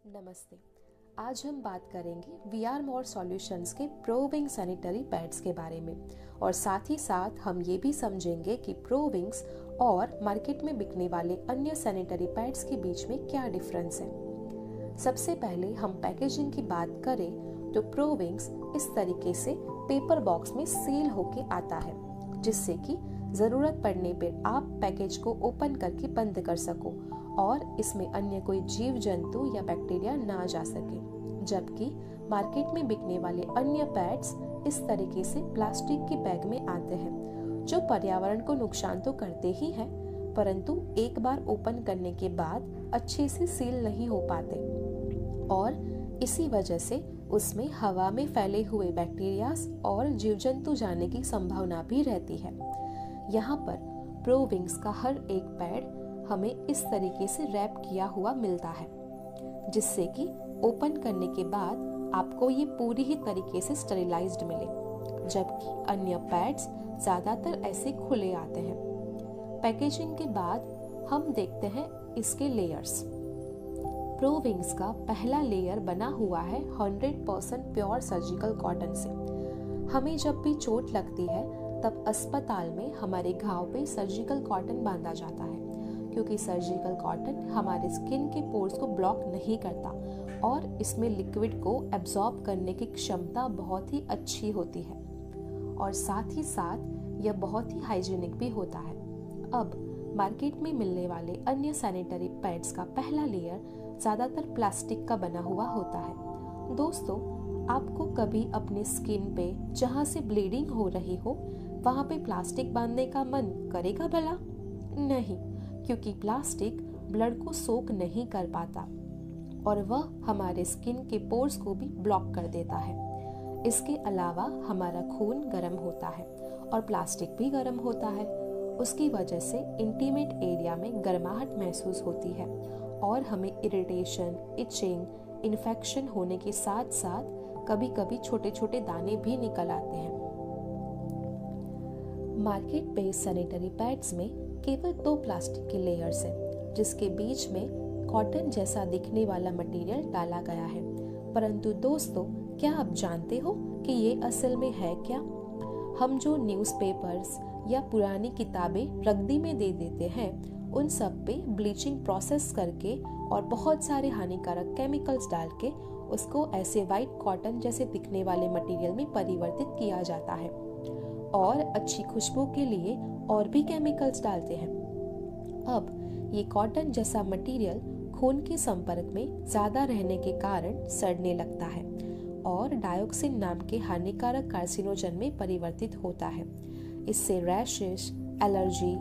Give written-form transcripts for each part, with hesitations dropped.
नमस्ते। आज हम बात करेंगे वी मोर सॉल्यूशंस के प्रोविंग सैनिटरी पैड्स के बारे में और साथ ही साथ हम ये भी समझेंगे कि प्रोविंग्स और मार्केट में बिकने वाले अन्य सैनिटरी पैड्स के बीच में क्या डिफरेंस है। सबसे पहले हम पैकेजिंग की बात करें तो प्रोविंग्स इस तरीके से पेपर बॉक्स में सील होके आता है, जिससे कि जरूरत पड़ने पर आप पैकेज को ओपन करके बंद कर सको और इसमें अन्य कोई जीव जंतु या बैक्टीरिया ना जा सके। जबकि मार्केट में बिकने वाले अन्य पैड्स इस तरीके से प्लास्टिक के बैग में आते हैं, जो पर्यावरण को नुकसान तो करते ही हैं, परंतु एक बार ओपन करने के बाद अच्छे से सील नहीं हो पाते और इसी वजह से उसमें हवा में फैले हुए बैक्टीरियाज और जीव जंतु जाने की संभावना भी रहती है। यहाँ पर प्रोविंग्स का हर एक पैड हमें इस तरीके से रैप किया हुआ मिलता है, जिससे कि ओपन करने के बाद आपको ये पूरी ही तरीके से स्टेरिलाइज्ड मिले, जबकि अन्य पैड्स ज्यादातर ऐसे खुले आते हैं। पैकेजिंग के बाद हम देखते हैं इसके लेयर्स। प्रोविंग्स का पहला लेयर बना हुआ है 100% प्योर सर्जिकल कॉटन से। हमें जब भी चोट लगती है तब अस्पताल में हमारे घाव पे सर्जिकल कॉटन बांधा जाता है, क्योंकि सर्जिकल कॉटन हमारे स्किन के पोर्स को ब्लॉक नहीं करता और इसमें लिक्विड को एब्जॉर्ब करने की क्षमता बहुत ही अच्छी होती है और साथ ही साथ यह बहुत ही हाइजीनिक भी होता है। अब मार्केट में मिलने वाले अन्य सैनिटरी पैड्स का पहला लेयर ज्यादातर प्लास्टिक का बना हुआ होता है। दोस्तों, आपको कभी अपने स्किन पे जहाँ से ब्लीडिंग हो रही हो वहाँ पे प्लास्टिक बांधने का मन करेगा भला? नहीं, क्योंकि प्लास्टिक ब्लड को सोक नहीं कर पाता और वह हमारे स्किन के पोर्स को भी ब्लॉक कर देता है। इसके अलावा हमारा खून गर्म होता है और प्लास्टिक भी गर्म होता है। उसकी वजह से इंटीमेट एरिया में गर्माहट महसूस होती है और हमें इरिटेशन, इचिंग, इन्फेक्शन होने के साथ साथ कभी कभी छोटे छोटे दाने भी निकल आते हैं। मार्केट बेस्ड सैनिटरी पैड्स में केवल 2 प्लास्टिक के लेयर्स हैं, जिसके बीच में कॉटन जैसा दिखने वाला मटेरियल डाला गया है। परंतु दोस्तों, क्या आप जानते हो कि ये असल में है क्या? हम जो न्यूज़पेपर्स या पुरानी किताबें रद्दी में दे देते हैं, उन सब पे ब्लीचिंग प्रोसेस करके और बहुत सारे हानिकारक केमिकल्स डाल के उसको ऐसे वाइट कॉटन जैसे दिखने वाले मटेरियल में परिवर्तित किया जाता है और अच्छी खुशबू के लिए और भी केमिकल्स डालते हैं। अब ये कॉटन जैसा मटेरियल खून के संपर्क में ज्यादा रहने के कारण सड़ने लगता है और डायोक्सिन नाम के हानिकारक कार्सिनोजन में परिवर्तित होता है। इससे रैशेस, एलर्जी,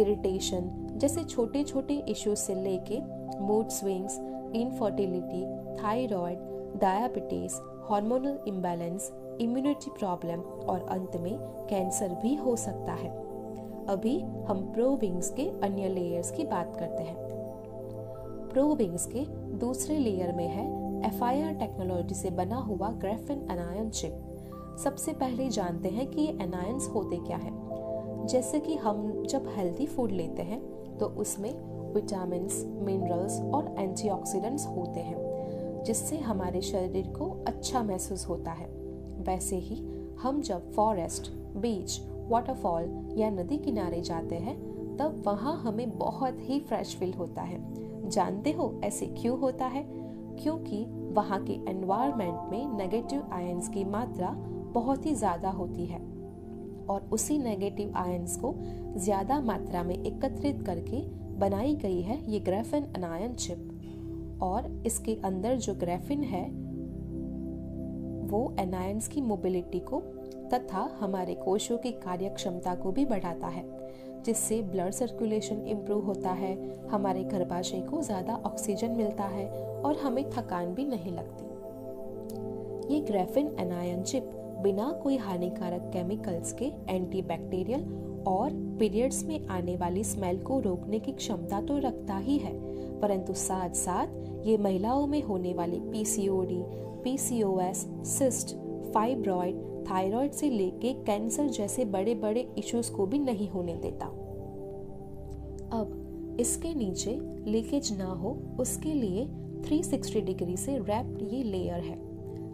इरिटेशन जैसे छोटे छोटे इश्यूज से लेके mood swings, infertility, thyroid, diabetes, hormonal imbalance, immunity problem और अंत में कैंसर भी हो सकता है। अभी हम प्रोविंग्स के अन्य लेयर्स की बात करते हैं। प्रोविंग्स के दूसरे लेयर में है FIR टेक्नोलॉजी से बना हुआ ग्राफेन एनायन चिप। सबसे पहले जानते हैं कि ये एनायंस होते क्या है। जैसे कि हम जब हेल्दी फूड लेते हैं तो उसमें विटामिन्स, मिनरल्स और एंटीऑक्सीडेंट्स होते हैं, जिससे हमारे शरीर को अच्छा महसूस होता है। वैसे ही हम जब फॉरेस्ट, बीच, वाटरफॉल या नदी किनारे जाते हैं तब वहाँ हमें बहुत ही फ्रेश फील होता है। जानते हो ऐसे क्यों होता है? क्योंकि वहाँ के एनवायरनमेंट में नेगेटिव आयंस की मात्रा बहुत ही ज़्यादा होती है और उसी नेगेटिव आयंस को ज़्यादा मात्रा में एकत्रित करके बनाई गई है ये ग्राफेन एनायन चिप। और इसके अंदर जो ग्राफिन है वो एनायंस की मोबिलिटी को तथा हमारे कोशों की कार्यक्षमता को भी बढ़ाता है, जिससे ब्लड सर्कुलेशन इम्प्रूव होता है, हमारे गर्भाशय को ज़्यादा ऑक्सीजन मिलता है और हमें थकान भी नहीं लगती। ये ग्राफिन एनायन चिप बिना कोई हानिकारक केमिकल्स के एंटीबैक्टीरियल और पीरियड्स में आने वाली स्मेल को रोकने की क्षमता तो रखता ही है, परंतु साथ साथ ये महिलाओं में होने वाली PCOD, PCOS, cyst, fibroid, thyroid से लेके कैंसर जैसे बड़े बड़े इश्यूज को भी नहीं होने देता। अब इसके नीचे लीकेज ना हो उसके लिए 360 डिग्री से रैप्ड ये लेयर है,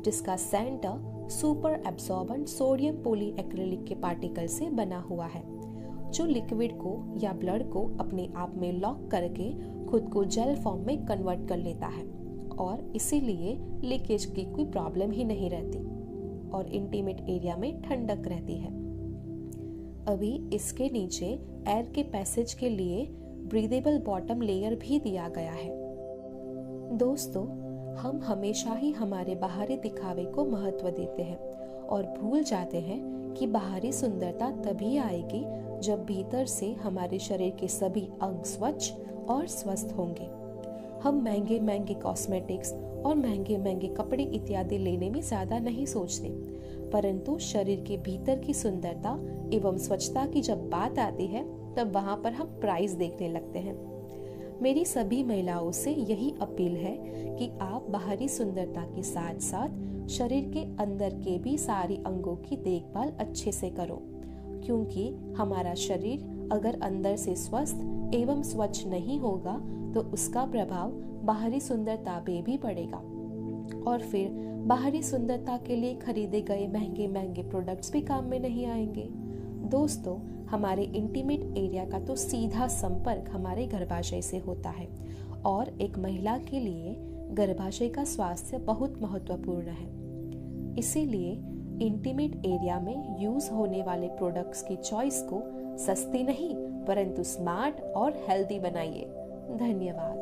जिसका सेंटर सुपर एब्सॉर्बेंट सोडियम पॉलीएक्रिलिक के पार्टिकल से बना हुआ है, जो लिक्विड को या ब्लड को अपने आप में लॉक करके खुद को जेल फॉर्म में कन्वर्ट कर लेता है और इसीलिए लीकेज की कोई प्रॉब्लम ही नहीं रहती और इंटीमेट एरिया में ठंडक रहती है। अभी इसके नीचे एयर के पैसेज के लिए ब्रीदेबल बॉटम लेयर भी दिया गया है। दोस्तों, हम हमेशा ही हमारे बाहरी दिखावे को महत्व देते हैं और भूल जाते हैं कि बाहरी सुंदरता तभी आएगी जब भीतर से हमारे शरीर के सभी अंग स्वच्छ और स्वस्थ होंगे। हम महंगे महंगे कॉस्मेटिक्स और महंगे महंगे कपड़े इत्यादि लेने में ज्यादा नहीं सोचते, परंतु शरीर के भीतर की सुंदरता एवं स्वच्छता की जब बात आती है तब वहां पर हम प्राइस देखने लगते हैं। मेरी सभी महिलाओं से यही अपील है कि आप बाहरी सुंदरता के साथ साथ शरीर के अंदर के भी सारी अंगों की देखभाल अच्छे से करो, क्योंकि हमारा शरीर अगर अंदर से स्वस्थ एवं स्वच्छ नहीं होगा तो उसका प्रभाव बाहरी सुंदरता पे भी पड़ेगा और फिर बाहरी सुंदरता के लिए खरीदे गए महंगे महंगे प्रोडक्ट्स भी काम में नहीं आएंगे। दोस्तों, हमारे इंटीमेट एरिया का तो सीधा संपर्क हमारे गर्भाशय से होता है और एक महिला के लिए गर्भाशय का स्वास्थ्य बहुत महत्वपूर्ण है। इसीलिए इंटीमेट एरिया में यूज होने वाले प्रोडक्ट्स की चॉइस को सस्ती नहीं परंतु स्मार्ट और हेल्दी बनाइए। धन्यवाद।